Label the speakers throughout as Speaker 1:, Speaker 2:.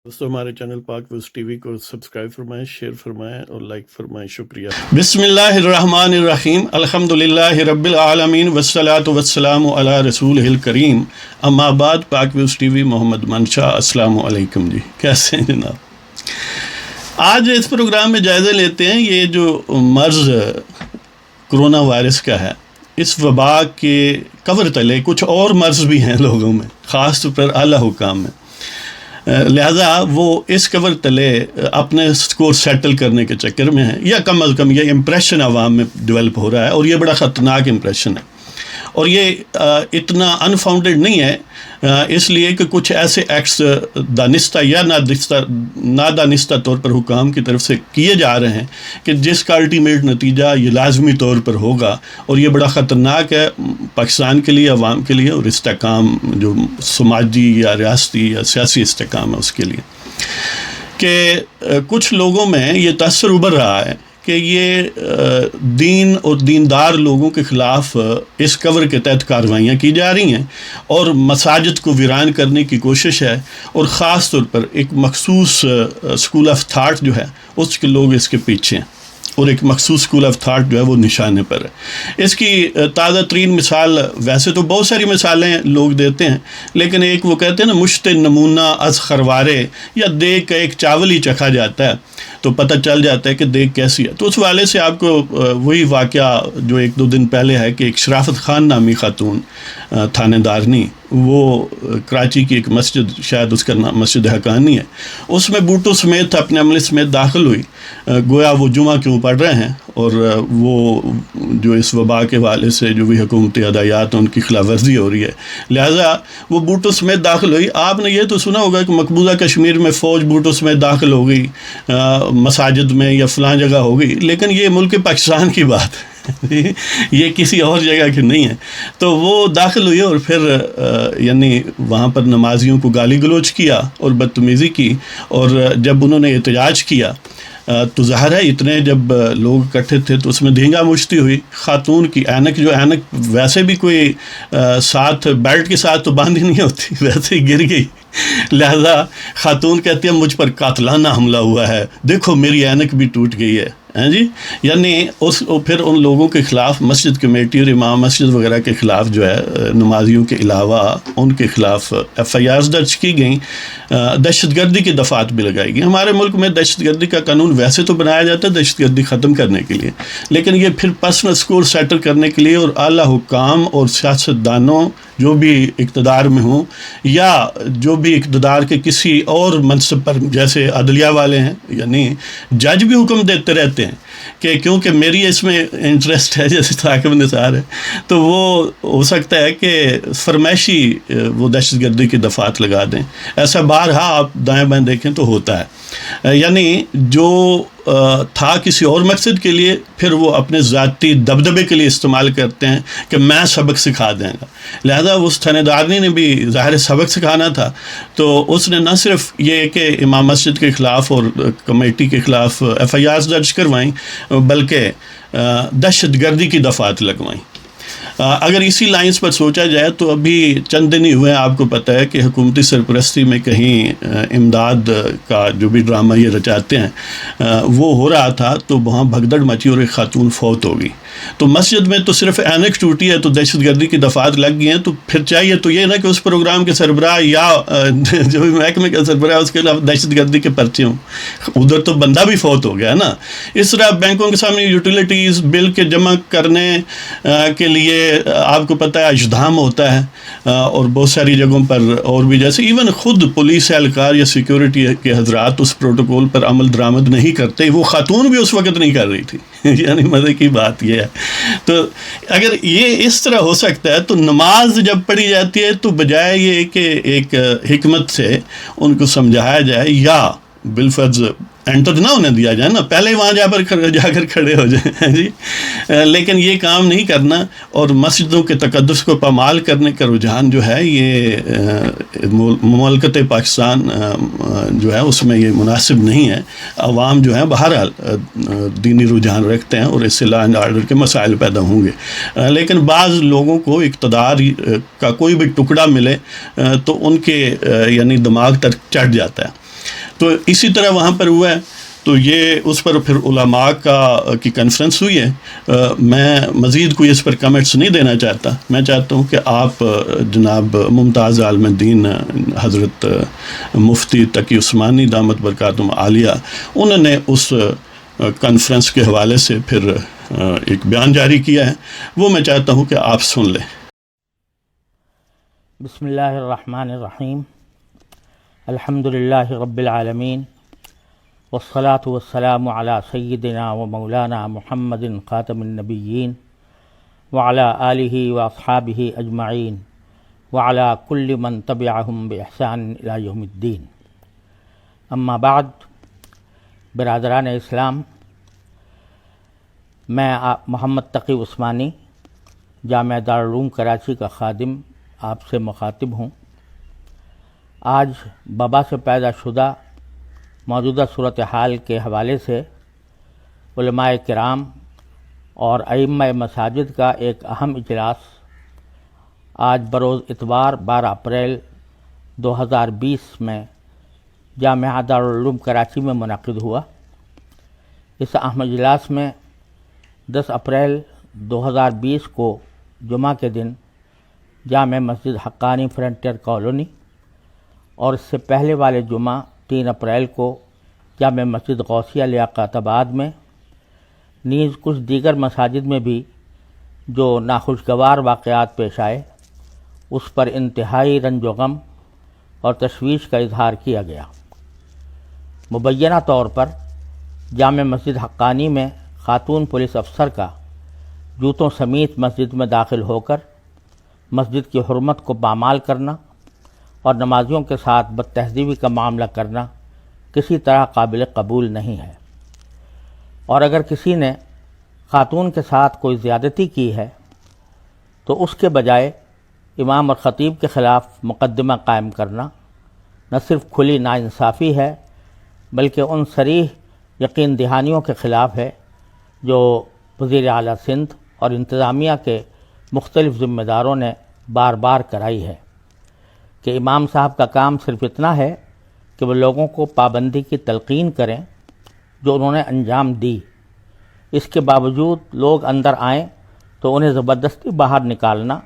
Speaker 1: दोस्तों हमारे चैनल पाक व्यूज़ टीवी को सब्सक्राइब फरमाएं, शेयर फरमाएं और लाइक फरमाएं। शुक्रिया। बिस्मिल्लाहिर्रहमानिर्रहीम, अल्हम्दुलिल्लाहि रब्बिल आलमीन, वस्सलातु वस्सलामु अला रसूलिहिल करीम, अम्मा बाद। पाक व्यूज़ टीवी, मोहम्मद मंशा, अस्सलामु अलैकुम जी, कैसे हैं जनाब? आज इस प्रोग्राम में जायज़ा लेते हैं ये जो मर्ज़ कोरोना वायरस का है, इस वबा के कवर तले कुछ और मर्ज़ भी हैं लोगों में, ख़ास तौर पर आला हुकाम में। लिहाजा वो इस कवर तले अपने स्कोर सेटल करने के चक्कर में है, या कम अज़ कम ये इम्प्रेशन आवाम में डेवलप हो रहा है, और ये बड़ा ख़तरनाक इम्प्रेशन है। और ये इतना अनफाउंडेड नहीं है, इसलिए कि कुछ ऐसे एक्ट्स दानिस्ता या नादानिस्ता तौर पर हुकाम की तरफ से किए जा रहे हैं कि जिसका अल्टीमेट नतीजा ये लाजमी तौर पर होगा, और ये बड़ा ख़तरनाक है पाकिस्तान के लिए, अवाम के लिए, और इस्तेकाम जो समाजी या रियासती या सियासी इस्तेकाम है उसके लिए। कि कुछ लोगों में ये तअस्सुर उभर रहा है कि ये दीन और दीनदार लोगों के ख़िलाफ़ इस कवर के तहत कार्रवाइयाँ की जा रही हैं, और मसाजिद को वीरान करने की कोशिश है, और ख़ास तौर पर एक मखसूस स्कूल ऑफ थाट जो है उसके लोग इसके पीछे हैं, और एक मखसूस स्कूल ऑफ थाट जो है वो निशाने पर है। इसकी ताज़ा तरीन मिसाल, वैसे तो बहुत सारी मिसालें लोग देते हैं, लेकिन एक वो कहते हैं ना, मुश्ते नमूना अज़ खरवारे, या देख का एक चावल ही चखा जाता है तो पता चल जाता है कि देख कैसी है। तो उस वाले से आपको वही वाक़या जो एक दो दिन पहले है कि एक शराफत खान नामी खातून थानेदारनी, वो कराची की एक मस्जिद, शायद उसका नाम मस्जिद हकानी है, उसमें बूटों समेत अपने अमले समेत दाखिल हुई। गोया वो जुमा क्यों पढ़ रहे हैं, और वो जो इस वबा के वाले से जो भी हुकूमती हदायत उनकी खिलाफ वर्जी हो रही है, लिहाजा वो बूटों समेत दाखिल हुई। आपने ये तो सुना होगा कि मकबूजा कश्मीर में फ़ौज बूटों समेत दाखिल हो गई मसाजिद में या फ़लाँ जगह हो गई, लेकिन ये मुल्क पाकिस्तान की बात है ये किसी और जगह की नहीं है। तो वो दाखिल हुई और फिर यानी वहाँ पर नमाजियों को गाली गलोच किया और बदतमीज़ी की, और जब उन्होंने एहतजाज किया तो ज़ाहिर है इतने जब लोग इकट्ठे थे तो उसमें धींगा मुश्ती हुई। खातून की ऐनक, जो ऐनक वैसे भी कोई साथ बेल्ट के साथ तो बांधी नहीं होती, वैसे ही गिर गई। लिहाजा खातून कहती है मुझ पर कातलाना हमला हुआ है, देखो मेरी ऐनक भी टूट गई है। हैं जी, यानी फिर उन लोगों के ख़िलाफ़ मस्जिद कमेटी और इमाम मस्जिद वगैरह के ख़िलाफ़ जो है, नमाजियों के अलावा उनके ख़िलाफ़ FIRs दर्ज की गई, दहशतगर्दी की दफ़ात भी लगाई गई। हमारे मुल्क में दहशतगर्दी का कानून वैसे तो बनाया जाता है दहशतगर्दी ख़त्म करने के लिए, लेकिन ये फिर पर्सनल स्कोर सेटल करने के लिए, और आला हुकाम और सियासतदानों जो भी इक़्तिदार में हों, या जो भी इक़्तिदार के किसी और मनसब पर, जैसे अदलिया वाले हैं, यानी जज भी हुक्म देते रहते हैं कि क्योंकि मेरी इसमें इंटरेस्ट है, जैसे साकिब निसार है, तो वो हो सकता है कि फरमाइशी वो दहशतगर्दी की दफ़ात लगा दें। ऐसा बारहा आप दाएं बाएं देखें तो होता है। यानी जो था किसी और मकसद के लिए, फिर वो अपने ज़ाती दबदबे के लिए इस्तेमाल करते हैं कि मैं सबक सिखा देंगे। लिहाजा उस थानेदारनी ने भी ज़ाहिर सबक सिखाना था, तो उसने न सिर्फ ये कि इमाम मस्जिद के ख़िलाफ़ और कमेटी के ख़िलाफ़ FIRs दर्ज करवाईं, बल्कि दहशतगर्दी की दफ़ात लगवाईं। अगर इसी लाइंस पर सोचा जाए तो अभी चंद दिन ही हुए हैं, आपको पता है कि हुकूमती सरपरस्ती में कहीं इमदाद का जो भी ड्रामा ये रचाते हैं वो हो रहा था, तो वहाँ भगदड़ मची और एक खातून फौत हो गई। तो मस्जिद में तो सिर्फ ऐनक टूटी है तो दहशतगर्दी की दफ़ात लग गई हैं, तो फिर चाहिए तो ये ना कि उस प्रोग्राम के सरबराह या जो भी महकमे का सरबराह उसके खिलाफ दहशतगर्दी के पर्चे हों, उधर तो बंदा भी फौत हो गया ना। इस तरह बैंकों के सामने यूटिलिटीज़ बिल के जमा करने के लिए आपको पता है इज्तिहाम होता है, और बहुत सारी जगहों पर, और भी जैसे इवन ख़ुद पुलिस एहलकार या सिक्योरिटी के हजरात उस प्रोटोकॉल पर अमल दरामद नहीं करते। वो खातून भी उस वक़्त नहीं कर रही थी यानी मज़े की बात यह है। तो अगर ये इस तरह हो सकता है, तो नमाज जब पढ़ी जाती है तो बजाय ये कि एक हिकमत से उनको समझाया जाए या बिलफर्ज एंटर ना होने दिया जाए ना, पहले वहाँ जाकर खड़े हो जाए जी, लेकिन ये काम नहीं करना, और मस्जिदों के तकद्दुस को पामाल करने का रुझान जो है ये मुमलकत पाकिस्तान जो है उसमें ये मुनासिब नहीं है। अवाम जो है बहरहाल दीनी रुझान रखते हैं और इससे लॉ एंड आर्डर के मसाइल पैदा होंगे, लेकिन बाज़ लोगों को इक़्तिदार का कोई भी टुकड़ा मिले तो उनके यानी दिमाग तक चढ़ जाता है। تو اسی طرح وہاں پر ہوا ہے. تو یہ اس پر پھر علماء کی کانفرنس ہوئی ہے. میں مزید کوئی اس پر کمنٹس نہیں دینا چاہتا. میں چاہتا ہوں کہ آپ جناب ممتاز عالم دین حضرت مفتی تقی عثمانی دامت برکاتہم عالیہ، انہوں نے اس کانفرنس کے حوالے سے پھر ایک بیان جاری کیا ہے، وہ میں چاہتا ہوں کہ آپ سن لیں.
Speaker 2: بسم اللہ الرحمن الرحیم. الحمد للہ رب العالمین والصلاة والسلام علی سیدنا و مولانا محمد خاتم النبیین وعلی آلہ واصحابہ اجمعین وعلی کل من تبعہم بإحسان الی یوم الدین. اما بعد، برادران اسلام، میں محمد تقی عثمانی جامعہ دارالعلوم کراچی کا خادم آپ سے مخاطب ہوں. آج وبا سے پیدا شدہ موجودہ صورتحال کے حوالے سے علماء کرام اور ائمہ مساجد کا ایک اہم اجلاس آج بروز اتوار 12 اپریل 2020 میں جامعہ دارالعلوم کراچی میں منعقد ہوا. اس اہم اجلاس میں 10 اپریل 2020 کو جمعہ کے دن جامع مسجد حقانی فرنٹیئر کالونی اور اس سے پہلے والے جمعہ 3 اپریل کو جامع مسجد غوثیہ لیاقت آباد میں، نیز کچھ دیگر مساجد میں بھی جو ناخوشگوار واقعات پیش آئے اس پر انتہائی رنج و غم اور تشویش کا اظہار کیا گیا. مبینہ طور پر جامع مسجد حقانی میں خاتون پولیس افسر کا جوتوں سمیت مسجد میں داخل ہو کر مسجد کی حرمت کو پامال کرنا اور نمازیوں کے ساتھ بد تہذیبی کا معاملہ کرنا کسی طرح قابل قبول نہیں ہے. اور اگر کسی نے خاتون کے ساتھ کوئی زیادتی کی ہے تو اس کے بجائے امام اور خطیب کے خلاف مقدمہ قائم کرنا نہ صرف کھلی ناانصافی ہے بلکہ ان صریح یقین دہانیوں کے خلاف ہے جو وزیر اعلیٰ سندھ اور انتظامیہ کے مختلف ذمہ داروں نے بار بار کرائی ہے کہ امام صاحب کا کام صرف اتنا ہے کہ وہ لوگوں کو پابندی کی تلقین کریں جو انہوں نے انجام دی. اس کے باوجود لوگ اندر آئیں تو انہیں زبردستی باہر نکالنا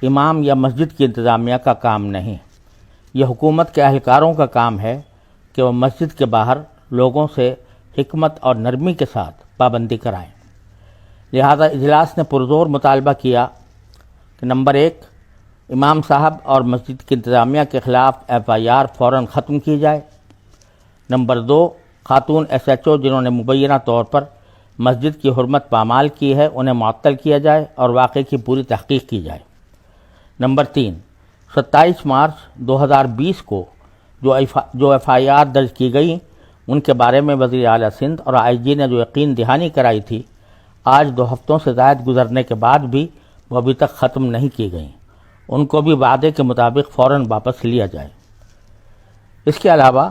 Speaker 2: امام یا مسجد کی انتظامیہ کا کام نہیں. یہ حکومت کے اہلکاروں کا کام ہے کہ وہ مسجد کے باہر لوگوں سے حکمت اور نرمی کے ساتھ پابندی کرائیں. لہذا اجلاس نے پرزور مطالبہ کیا کہ نمبر 1، امام صاحب اور مسجد کی انتظامیہ کے خلاف FIR فوراً ختم کی جائے. نمبر 2، خاتون SHO جنہوں نے مبینہ طور پر مسجد کی حرمت پامال کی ہے انہیں معطل کیا جائے اور واقعے کی پوری تحقیق کی جائے. نمبر 3، 27 مارچ 2020 کو جو FIR درج کی گئی ان کے بارے میں وزیر اعلیٰ سندھ اور IG نے جو یقین دہانی کرائی تھی آج 2 ہفتوں سے زائد گزرنے کے بعد بھی وہ ابھی تک ختم نہیں کی گئیں. ان کو بھی وعدے کے مطابق فوراً واپس لیا جائے. اس کے علاوہ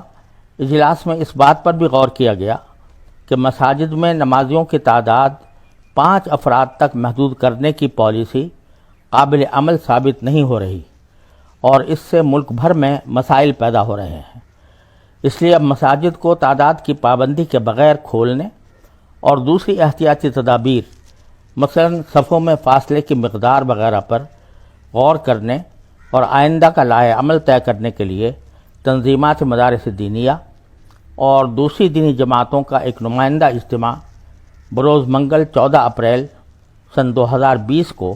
Speaker 2: اجلاس میں اس بات پر بھی غور کیا گیا کہ مساجد میں نمازیوں کی تعداد 5 افراد تک محدود کرنے کی پالیسی قابل عمل ثابت نہیں ہو رہی اور اس سے ملک بھر میں مسائل پیدا ہو رہے ہیں. اس لیے اب مساجد کو تعداد کی پابندی کے بغیر کھولنے اور دوسری احتیاطی تدابیر مثلاً صفوں میں فاصلے کی مقدار وغیرہ پر غور کرنے اور آئندہ کا لائحہ عمل طے کرنے کے لیے تنظیمات مدارس دینیہ اور دوسری دینی جماعتوں کا ایک نمائندہ اجتماع بروز منگل 14 اپریل سن 2020 کو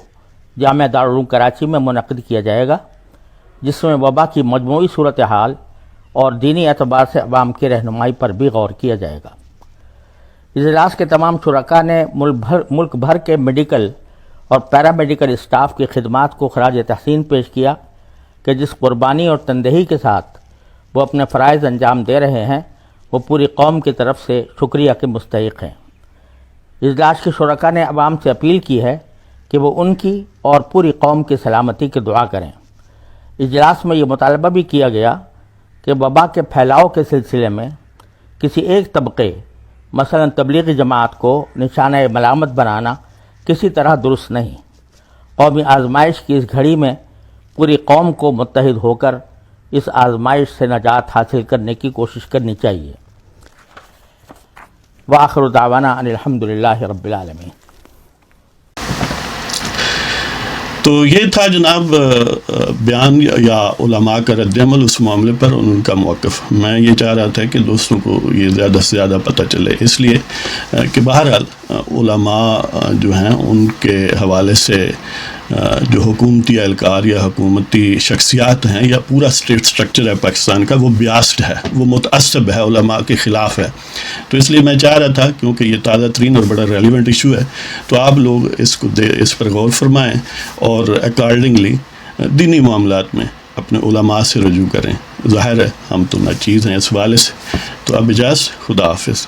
Speaker 2: جامعہ دارالعلوم کراچی میں منعقد کیا جائے گا، جس میں وبا کی مجموعی صورتحال اور دینی اعتبار سے عوام کی رہنمائی پر بھی غور کیا جائے گا. اجلاس کے تمام شرکاء نے ملک بھر کے میڈیکل اور پیرامیڈیکل اسٹاف کی خدمات کو خراج تحسین پیش کیا کہ جس قربانی اور تندہی کے ساتھ وہ اپنے فرائض انجام دے رہے ہیں وہ پوری قوم کی طرف سے شکریہ کے مستحق ہیں. اجلاس کے شرکاء نے عوام سے اپیل کی ہے کہ وہ ان کی اور پوری قوم کی سلامتی کی دعا کریں. اجلاس میں یہ مطالبہ بھی کیا گیا کہ وبا کے پھیلاؤ کے سلسلے میں کسی ایک طبقے مثلا تبلیغی جماعت کو نشانہ ملامت بنانا کسی طرح درست نہیں. قومی آزمائش کی اس گھڑی میں پوری قوم کو متحد ہو کر اس آزمائش سے نجات حاصل کرنے کی کوشش کرنی چاہیے۔ وآخر دعوانا ان الحمدللہ رب العالمین۔
Speaker 1: تو یہ تھا جناب بیان یا علماء کا رد عمل اس معاملے پر، ان کا موقف۔ میں یہ چاہ رہا تھا کہ دوستوں کو یہ زیادہ سے زیادہ پتہ چلے، اس لیے کہ بہرحال علماء جو ہیں ان کے حوالے سے جو حکومتی اہلکار یا حکومتی شخصیات ہیں یا پورا اسٹیٹ سٹرکچر ہے پاکستان کا، وہ بیاسڈ ہے، وہ متعصب ہے، علماء کے خلاف ہے۔ تو اس لیے میں چاہ رہا تھا کیونکہ یہ تازہ ترین اور بڑا ریلیونٹ ایشو ہے، تو آپ لوگ اس پر غور فرمائیں اور اکارڈنگلی دینی معاملات میں اپنے علماء سے رجوع کریں۔ ظاہر ہے ہم تو ناچیز ہیں اس حوالے سے۔ تو اب اجازت، خدا حافظ۔